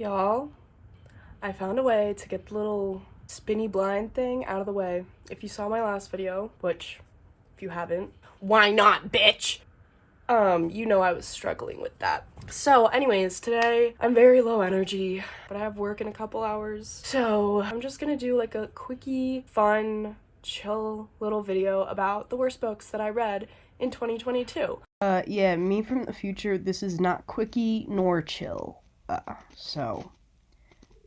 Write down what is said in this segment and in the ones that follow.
Y'all, I found a way to get the little spinny blind thing out of the way. If you saw my last video, which, if you haven't, why not, bitch? You know I was struggling with that. So anyways, today I'm very low energy, but I have work in a couple hours. So I'm just gonna do like a quickie, fun, chill little video about the worst books that I read in 2022. Yeah, me from the future, this is not quickie nor chill. So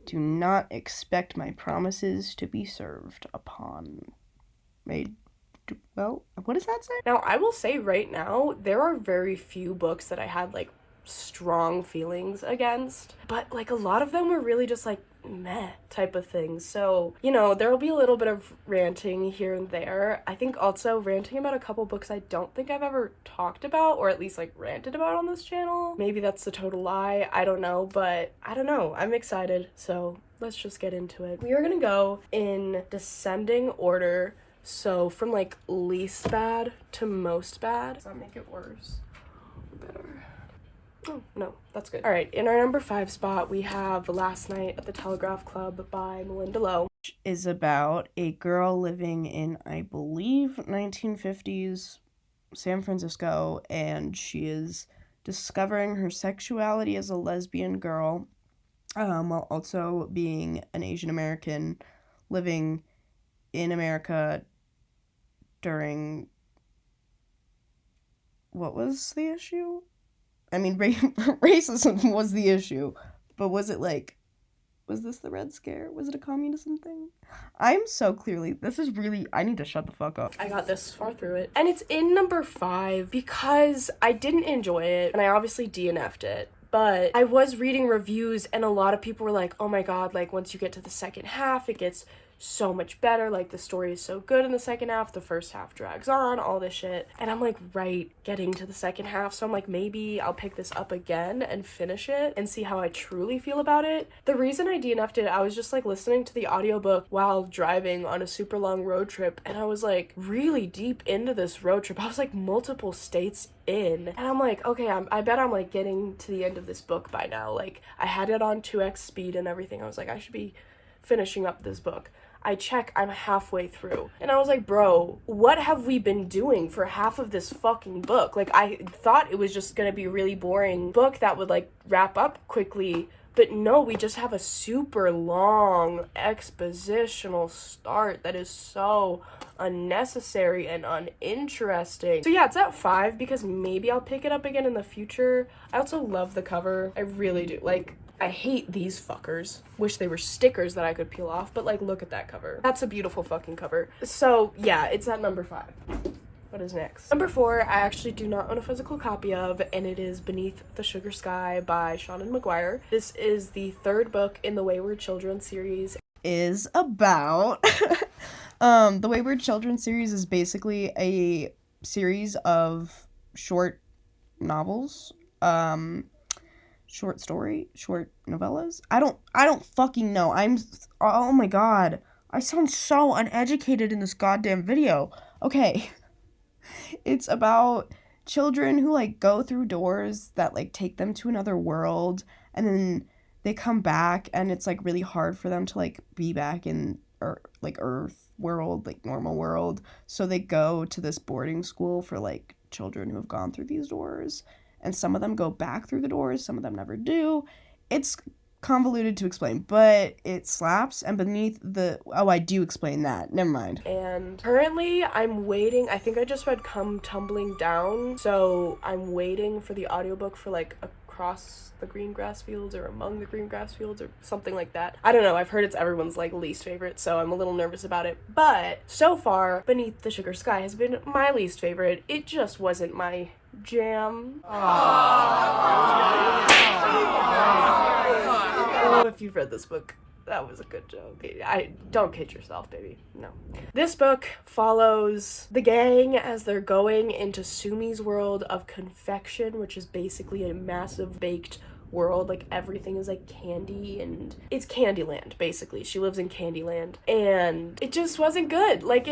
do not expect my promises to be served upon. Well, what does that say? Now, I will say right now, there are very few books that I had like strong feelings against, but like a lot of them were really just like meh type of things. So, you know, there will be a little bit of ranting here and there. I think also ranting about a couple books I don't think I've ever talked about, or at least like ranted about on this channel. Maybe that's a total lie. I don't know, but I don't know. I'm excited. So let's just get into it. We are gonna go in descending order. So from like least bad to most bad. Does that make it worse or better? Oh, no, that's good. All right, in our number 5 spot, we have Last Night at the Telegraph Club by Melinda Lowe. Which is about a girl living in, I believe, 1950s San Francisco, and she is discovering her sexuality as a lesbian girl, while also being an Asian American living in America during, what was the issue? I mean, racism was the issue, but was this the Red Scare? Was it a communism thing? I need to shut the fuck up. I got this far through it. And it's in number 5 because I didn't enjoy it, and I obviously DNF'd it. But I was reading reviews, and a lot of people were like, oh my god, like, once you get to the second half, it gets so much better, like, the story is so good in the second half, the first half drags on, all this shit. And I'm like getting to the second half, so I'm like, maybe I'll pick this up again and finish it and see how I truly feel about it. The reason I DNF'd it, I was just like listening to the audiobook while driving on a super long road trip, and I was like really deep into this road trip. I was like multiple states in, and I'm like, okay, I bet I'm like getting to the end of this book by now. Like, I had it on 2x speed and everything. I was like, I should be finishing up this book. I check, I'm halfway through. And I was like, bro, what have we been doing for half of this fucking book? Like, I thought it was just gonna be a really boring book that would like wrap up quickly, but no, we just have a super long expositional start that is so unnecessary and uninteresting. So yeah, it's at 5 because maybe I'll pick it up again in the future. I also love the cover. I really do. Like, I hate these fuckers. Wish they were stickers that I could peel off, but like, look at that cover. That's a beautiful fucking cover. So yeah, it's at number 5. What is next? Number 4, I actually do not own a physical copy of, and it is Beneath the Sugar Sky by Seanan McGuire. This is the 3rd book in the Wayward Children series. Is about the Wayward Children series is basically a series of short novels, short novellas. I don't fucking know. Oh my god, I sound so uneducated in this goddamn video. Okay. It's about children who like go through doors that like take them to another world, and then they come back, and it's like really hard for them to like be back in like Earth world, like normal world. So they go to this boarding school for like children who have gone through these doors, and some of them go back through the doors, some of them never do. It's convoluted to explain, but it slaps. And I do explain that, never mind. And currently I'm waiting, I think I just read Come Tumbling Down, so I'm waiting for the audiobook for like Across the Green Grass Fields or Among the Green Grass Fields or something like that. I don't know, I've heard it's everyone's like least favorite, so I'm a little nervous about it. But so far, Beneath the Sugar Sky has been my least favorite. It just wasn't my jam. Oh, if you've read this book, that was a good joke. Don't kid yourself, baby. No. This book follows the gang as they're going into Sumi's world of confection, which is basically a massive baked world. Like, everything is like candy, and it's Candyland, basically. She lives in Candyland, and it just wasn't good. Like,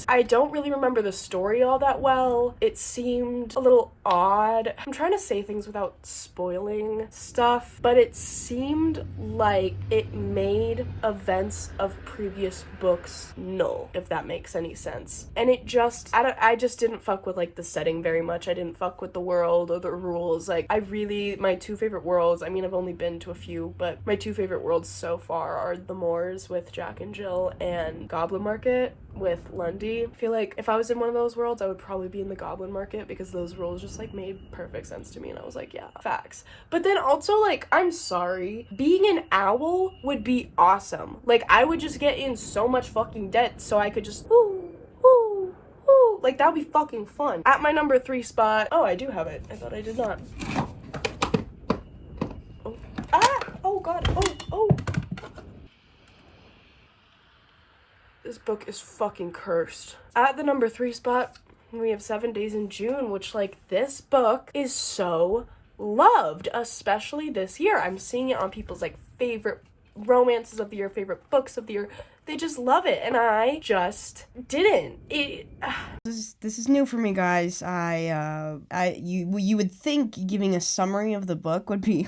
I don't really remember the story all that well. It seemed a little odd. I'm trying to say things without spoiling stuff, but it seemed like it made events of previous books null, if that makes any sense. And it just, I just didn't fuck with like the setting very much. I didn't fuck with the world or the rules. Like, my two favorite worlds, I mean, I've only been to a few, but my two favorite worlds so far are the Moors with Jack and Jill and Goblin Market with Lundy. I feel like if I was in one of those worlds, I would probably be in the Goblin Market, because those rules just like made perfect sense to me, and I was like, yeah, facts. But then also, like, I'm sorry, being an owl would be awesome. Like, I would just get in so much fucking debt so I could just like, that would be fucking fun. At my number 3 spot, oh, I do have it. I thought I did not. Oh, oh god, oh. This book is fucking cursed. At the number 3 spot, we have 7 Days in June, which, like, this book is so loved, especially this year. I'm seeing it on people's, like, favorite romances of the year, favorite books of the year. They just love it, and I just didn't. This is new for me, guys. You would think giving a summary of the book would be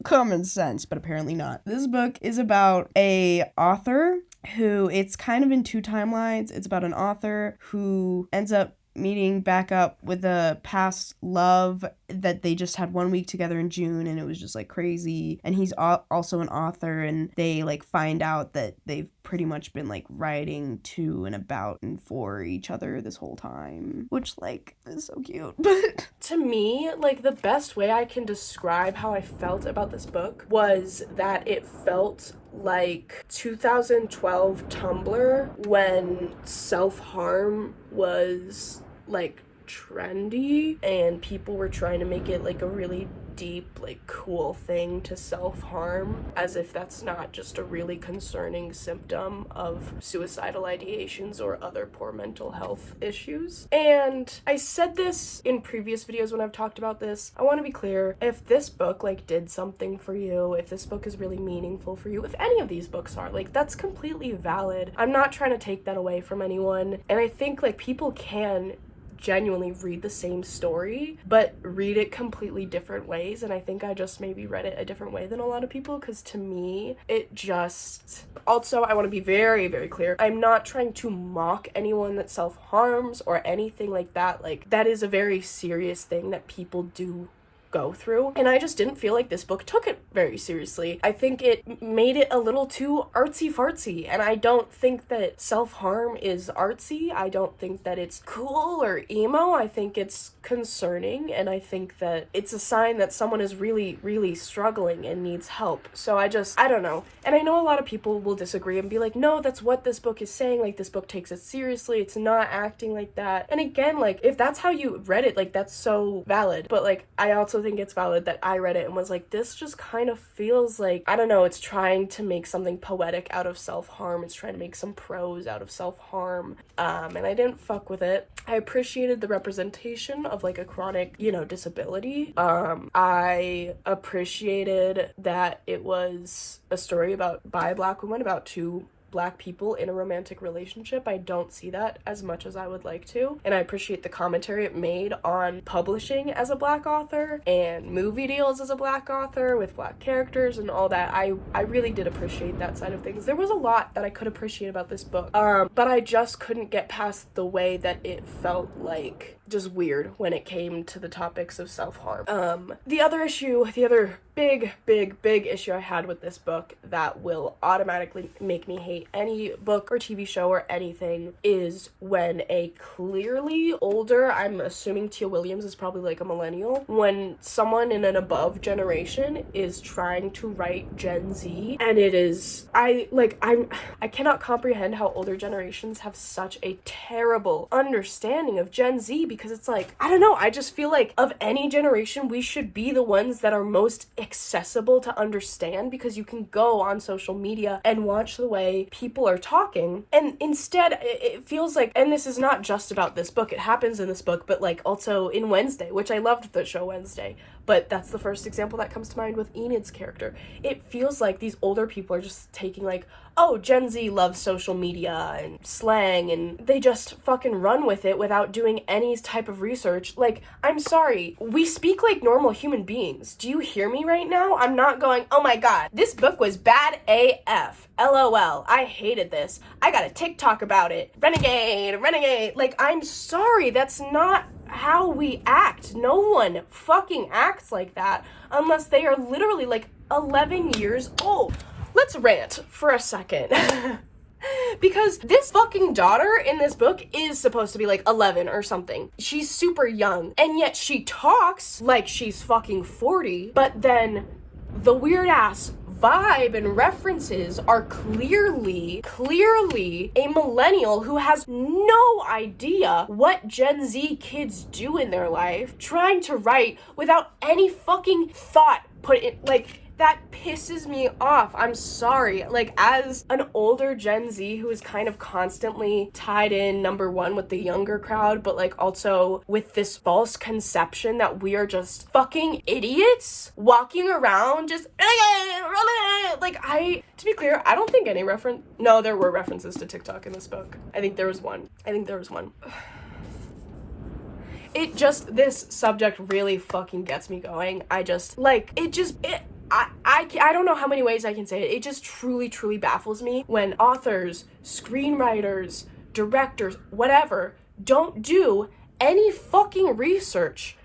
common sense, but apparently not. This book is about a author who, it's kind of in 2 timelines. It's about an author who ends up meeting back up with a past love that they just had 1 week together in June, and it was just like crazy. And he's also an author, and they like find out that they've pretty much been like writing to and about and for each other this whole time, which like is so cute. But to me, like, the best way I can describe how I felt about this book was that it felt like 2012 Tumblr, when self-harm was like trendy and people were trying to make it like a really deep, like, cool thing to self-harm, as if that's not just a really concerning symptom of suicidal ideations or other poor mental health issues. And I said this in previous videos when I've talked about this. I want to be clear, if this book like did something for you, if this book is really meaningful for you, if any of these books are, like, that's completely valid. I'm not trying to take that away from anyone, and I think like people can genuinely read the same story but read it completely different ways, and I think I just maybe read it a different way than a lot of people, because to me it just... Also, I want to be very, very clear, I'm not trying to mock anyone that self-harms or anything like that. Like, that is a very serious thing that people do go through, and I just didn't feel like this book took it very seriously. I think it made it a little too artsy-fartsy, and I don't think that self-harm is artsy. I don't think that it's cool or emo. I think it's concerning, and I think that it's a sign that someone is really, really struggling and needs help. So I don't know. And I know a lot of people will disagree and be like, no, that's what this book is saying. Like, this book takes it seriously. It's not acting like that. And again, like, if that's how you read it, like, that's so valid. But like, I also think it's valid that I read it and was like, this just kind of feels like, I don't know, it's trying to make something poetic out of self-harm. It's trying to make some prose out of self-harm. And I didn't fuck with it. I appreciated the representation of like a chronic, disability. I appreciated that it was a story by a Black woman about 2 Black people in a romantic relationship. I don't see that as much as I would like to, and I appreciate the commentary it made on publishing as a Black author and movie deals as a Black author with Black characters and all that. I really did appreciate that side of things. There was a lot that I could appreciate about this book, but I just couldn't get past the way that it felt like just weird when it came to the topics of self-harm. The other big issue I had with this book that will automatically make me hate any book or TV show or anything is when a clearly older, I'm assuming Tia Williams is probably like a millennial, when someone in an above generation is trying to write Gen Z, and it is, I cannot comprehend how older generations have such a terrible understanding of Gen Z, because it's like, I don't know, I just feel like of any generation, we should be the ones that are most accessible to understand, because you can go on social media and watch the way people are talking, and instead it feels like, and this is not just about this book, it happens in this book, but like also in Wednesday, which I loved the show Wednesday, but that's the first example that comes to mind with Enid's character. It feels like these older people are just taking like, oh, Gen Z loves social media and slang, and they just fucking run with it without doing any type of research. Like, I'm sorry, we speak like normal human beings. Do you hear me right now? I'm not going, oh my god, this book was bad AF. LOL, I hated this. I got a TikTok about it. Renegade, renegade. Like, I'm sorry, that's not how we act. No one fucking acts like that unless they are literally like 11 years old. Let's rant for a second. Because this fucking daughter in this book is supposed to be like 11 or something. She's super young, and yet she talks like she's fucking 40, but then the weird ass vibe and references are clearly a millennial who has no idea what Gen Z kids do in their life, trying to write without any fucking thought put in. Like, that pisses me off. I'm sorry. Like, as an older Gen Z who is kind of constantly tied in, number one, with the younger crowd, but like also with this false conception that we are just fucking idiots walking around just like, to be clear, I don't think any no, there were references to TikTok in this book. I think there was one. This subject really fucking gets me going. I don't know how many ways I can say it. It just truly baffles me when authors, screenwriters, directors, whatever, don't do any fucking research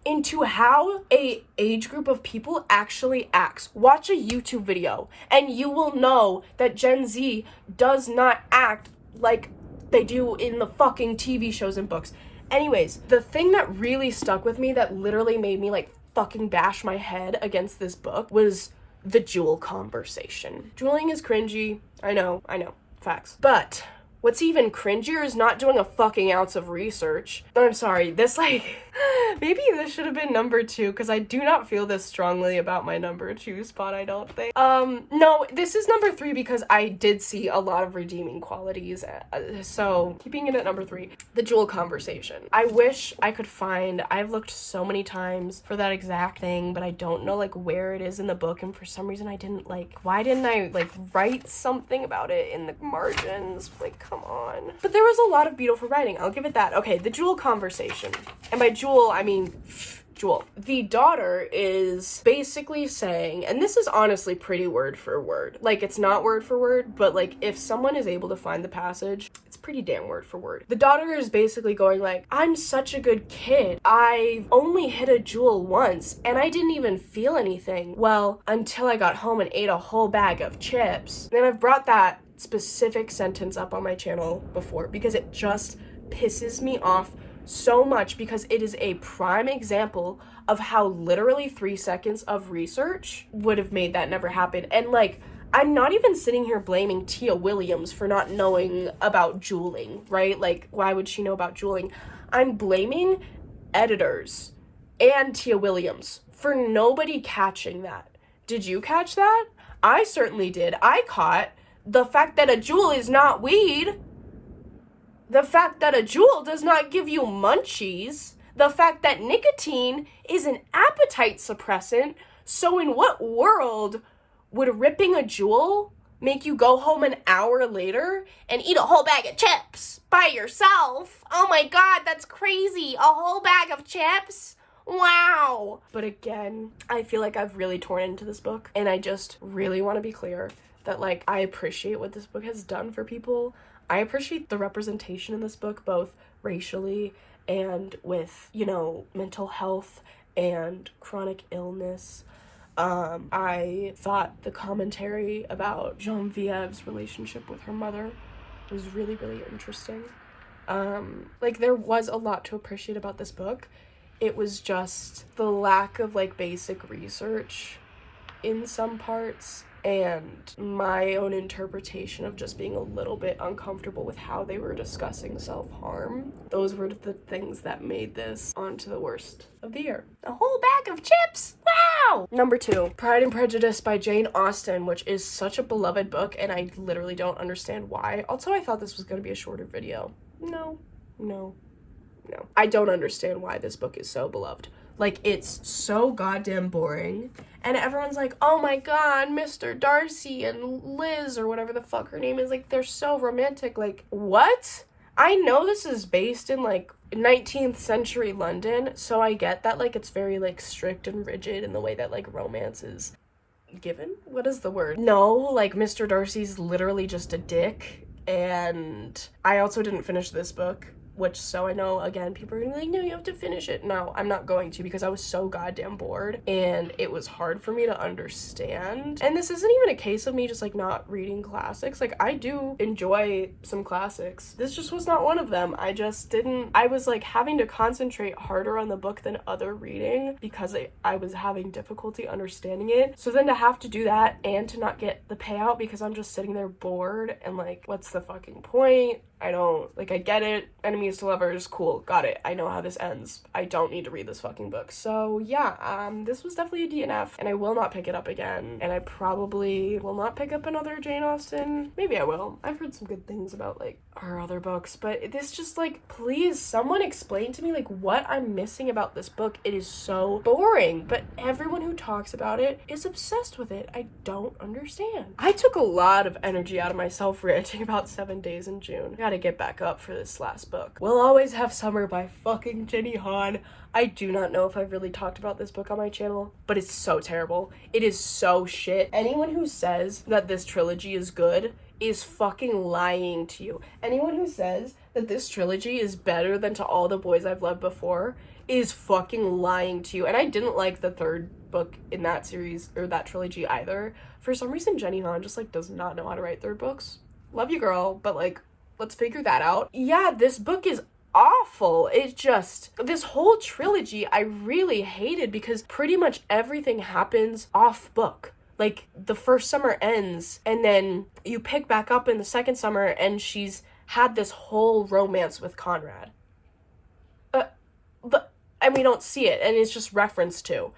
into how a age group of people actually acts. Watch a YouTube video and you will know that Gen Z does not act like they do in the fucking TV shows and books. Anyways, the thing that really stuck with me, that literally made me like fucking bash my head against this book, was the jewel conversation. Jeweling is cringy. I know, facts. But what's even cringier is not doing a fucking ounce of research. I'm sorry, this maybe this should have been number 2, because I do not feel this strongly about my number 2 spot, I don't think. No, this is number 3 because I did see a lot of redeeming qualities, so keeping it at number 3. The jewel conversation. I wish I could find, I've looked so many times for that exact thing, but I don't know like where it is in the book, and for some reason I didn't why didn't I write something about it in the margins? Like, come on. But there was a lot of beautiful writing, I'll give it that. Okay, the jewel conversation. And by jewel, I mean Jewel. The daughter is basically saying, and this is honestly pretty word for word. Like, it's not word for word, but like, if someone is able to find the passage, it's pretty damn word for word. The daughter is basically going like, I'm such a good kid. I've only hit a jewel once, and I didn't even feel anything. Well, until I got home and ate a whole bag of chips. And I've brought that specific sentence up on my channel before because it just pisses me off so much, because it is a prime example of how literally 3 seconds of research would have made that never happen. And like, I'm not even sitting here blaming Tia Williams for not knowing about jeweling, right? Like, why would she know about jeweling? I'm blaming editors and Tia Williams for nobody catching that. Did you catch that? I certainly did. I caught the fact that a jewel is not weed. The fact that a jewel does not give you munchies. The fact that nicotine is an appetite suppressant. So in what world would ripping a jewel make you go home an hour later and eat a whole bag of chips by yourself? Oh my god, that's crazy. A whole bag of chips? Wow. But again, I feel like I've really torn into this book, and I just really want to be clear that like, I appreciate what this book has done for people. I appreciate the representation in this book, both racially and with, mental health and chronic illness. I thought the commentary about Genevieve's relationship with her mother was really interesting. There was a lot to appreciate about this book. It was just the lack of basic research in some parts, and my own interpretation of just being a little bit uncomfortable with how they were discussing self-harm. Those were the things that made this onto the worst of the year. A whole bag of chips! Wow! Number 2, Pride and Prejudice by Jane Austen, which is such a beloved book, and I literally don't understand why. Also, I thought this was going to be a shorter video. No. I don't understand why this book is so beloved. Like, it's so goddamn boring. And everyone's like, oh my god, Mr. Darcy and Liz, or whatever the fuck her name is, like, they're so romantic. Like, what? I know this is based in, like, 19th century London, so I get that, like, it's very, like, strict and rigid in the way that, like, romance is given? What is the word? No, like, Mr. Darcy's literally just a dick, and I also didn't finish this book. Which, so I know, again, people are gonna be like, no, you have to finish it. No, I'm not going to, because I was so goddamn bored, and it was hard for me to understand. And this isn't even a case of me just, like, not reading classics. Like, I do enjoy some classics. This just was not one of them. I just didn't, I was, like, having to concentrate harder on the book than other reading, because I was having difficulty understanding it. So then to have to do that, and to not get the payout, because I'm just sitting there bored, and, like, what's the fucking point? I don't, like, I get it, enemies to lovers, cool, got it, I know how this ends, I don't need to read this fucking book. So yeah, this was definitely a DNF, and I will not pick it up again, and I probably will not pick up another Jane Austen. Maybe I will. I've heard some good things about, like, her other books, but this just, like, please, someone explain to me, like, what I'm missing about this book. It is so boring, but everyone who talks about it is obsessed with it. I don't understand. I took a lot of energy out of myself ranting about 7 Days in June. Gotta get back up for this last book. We'll Always Have Summer by fucking Jenny Han. I do not know if I've really talked about this book on my channel, but it's so terrible. It is so shit. Anyone who says that this trilogy is good is fucking lying to you. Anyone who says that this trilogy is better than To All the Boys I've Loved Before is fucking lying to you. And I didn't like the third book in that series, or that trilogy either. For some reason, Jenny Han just, like, does not know how to write third books. Love you, girl, but, like, let's figure that out. Yeah, this book is awful. It just, this whole trilogy I really hated, because pretty much everything happens off book. Like, the first summer ends, and then you pick back up in the second summer, and she's had this whole romance with Conrad. And we don't see it, and it's just referenced to.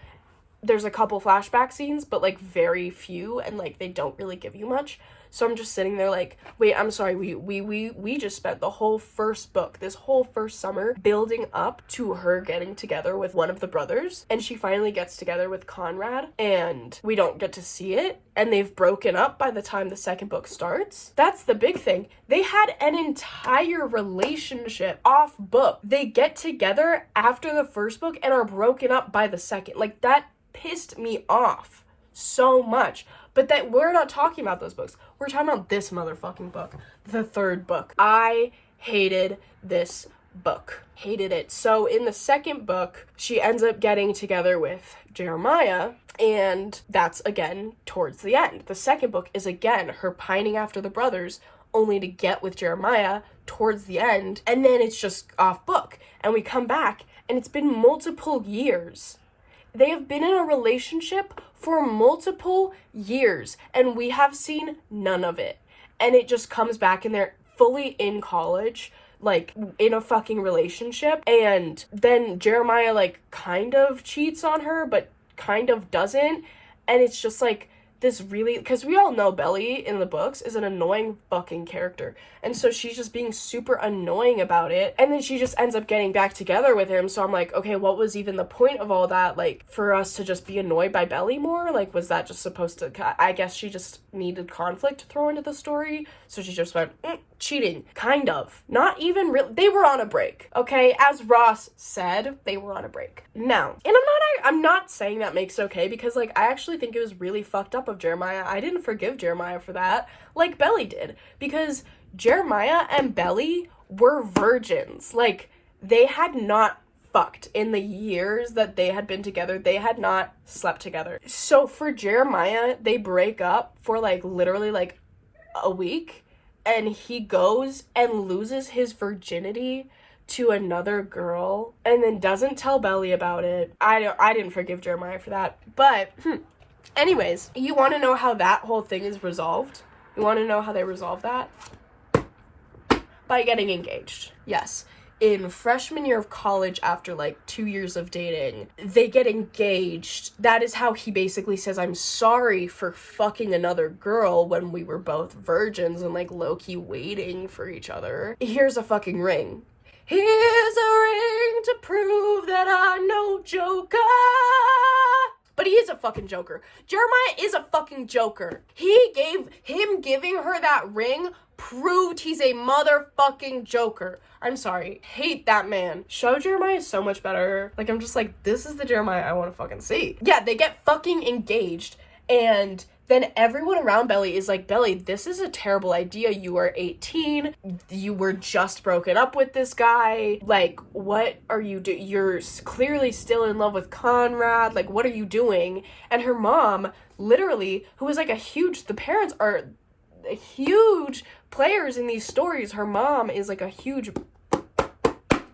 There's a couple flashback scenes, but, like, very few, and, like, they don't really give you much. So I'm just sitting there like, wait, I'm sorry, we just spent the whole first book, this whole first summer, building up to her getting together with one of the brothers, and she finally gets together with Conrad, and we don't get to see it, and they've broken up by the time the second book starts. That's the big thing. They had an entire relationship off book. They get together after the first book and are broken up by the second. Like, that pissed me off so much. But that we're not talking about those books. We're talking about this motherfucking book, the third book. I hated this book. Hated it. So in the second book, she ends up getting together with Jeremiah, and that's again towards the end. The second book is again her pining after the brothers, only to get with Jeremiah towards the end, and then it's just off book. And we come back, and it's been multiple years. They have been in a relationship for multiple years, and we have seen none of it. And it just comes back, and they're fully in college, like, in a fucking relationship. And then Jeremiah, like, kind of cheats on her, but kind of doesn't. And it's just, like, this really, because we all know Belly in the books is an annoying fucking character, and so she's just being super annoying about it, and then she just ends up getting back together with him. So I'm like, okay, what was even the point of all that? Like, for us to just be annoyed by Belly more? Like, was that just supposed to, I guess she just needed conflict to throw into the story, so she just went, cheating, kind of, not even really. They were on a break, okay? As Ross said, they were on a break. Now, and I'm not saying that makes it okay, because, like, I actually think it was really fucked up of Jeremiah. I didn't forgive Jeremiah for that, like Belly did, because Jeremiah and Belly were virgins. Like, they had not fucked in the years that they had been together. They had not slept together. So for Jeremiah, they break up for, like, literally, like, a week, and he goes and loses his virginity to another girl, and then doesn't tell Belly about it. I didn't forgive Jeremiah for that. But anyways, you want to know how that whole thing is resolved? You want to know how they resolve that? By getting engaged. Yes. In freshman year of college, after, like, 2 years of dating, they get engaged. That is how he basically says, I'm sorry for fucking another girl when we were both virgins and, like, low-key waiting for each other. Here's a fucking ring. Here's a ring to prove that I'm no joker. But he is a fucking joker. Jeremiah is a fucking joker. Him giving her that ring proved he's a motherfucking joker. I'm sorry. Hate that man. Show Jeremiah is so much better. Like, I'm just like, this is the Jeremiah I want to fucking see. Yeah, they get fucking engaged, and then everyone around Belly is like, Belly, this is a terrible idea. You are 18. You were just broken up with this guy. Like, what are you doing? You're clearly still in love with Conrad. Like, what are you doing? And her mom, literally, who is like the parents are huge players in these stories. Her mom is like a huge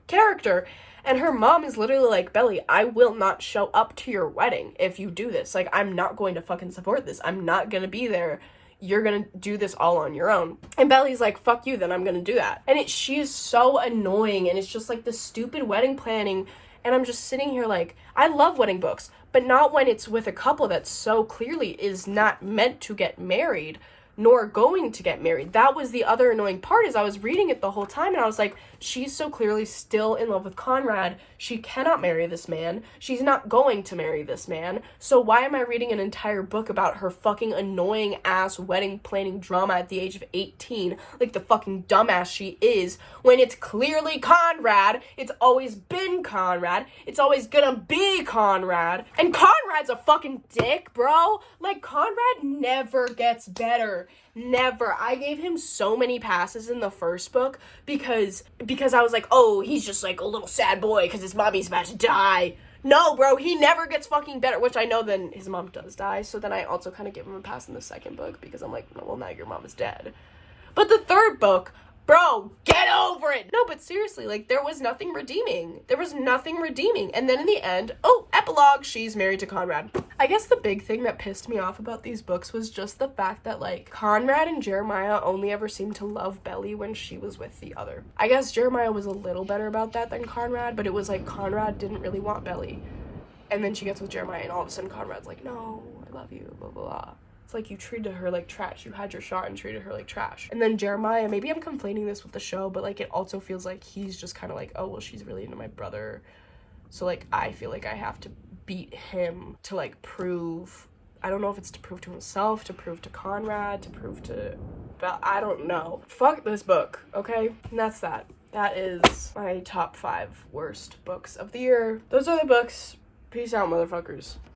character. And her mom is literally like, Belly, I will not show up to your wedding if you do this. Like, I'm not going to fucking support this. I'm not going to be there. You're going to do this all on your own. And Belly's like, fuck you, then I'm going to do that. And she is so annoying. And it's just like the stupid wedding planning. And I'm just sitting here like, I love wedding books, but not when it's with a couple that so clearly is not meant to get married, nor going to get married. That was the other annoying part, is I was reading it the whole time and I was like, she's so clearly still in love with Conrad. She cannot marry this man. She's not going to marry this man. So why am I reading an entire book about her fucking annoying ass wedding planning drama at the age of 18, like the fucking dumbass she is, when it's clearly Conrad? It's always been Conrad. It's always gonna be Conrad. And Conrad's a fucking dick, bro. Like, Conrad never gets better. Never. I gave him so many passes in the first book because I was like, oh, he's just like a little sad boy because his mommy's about to die. No, bro, he never gets fucking better, which I know then his mom does die, so then I also kind of give him a pass in the second book because I'm like, well, now your mom is dead. But the third book, bro, get over it. No, but seriously, like, there was nothing redeeming. There was nothing redeeming. And then in the end, oh, epilogue, she's married to Conrad. I guess the big thing that pissed me off about these books was just the fact that, like, Conrad and Jeremiah only ever seemed to love Belly when she was with the other. I guess Jeremiah was a little better about that than Conrad, but it was like Conrad didn't really want Belly. And then she gets with Jeremiah, and all of a sudden Conrad's like, no, I love you, blah, blah, blah. It's like you treated her like trash. You had your shot and treated her like trash. And then Jeremiah, maybe I'm conflating this with the show, but like it also feels like he's just kind of like, oh, well, she's really into my brother. So like I feel like I have to beat him to like prove, I don't know if it's to prove to himself, to prove to Conrad, to prove to, but I don't know. Fuck this book, okay? And that's that. That is my top 5 worst books of the year. Those are the books. Peace out, motherfuckers.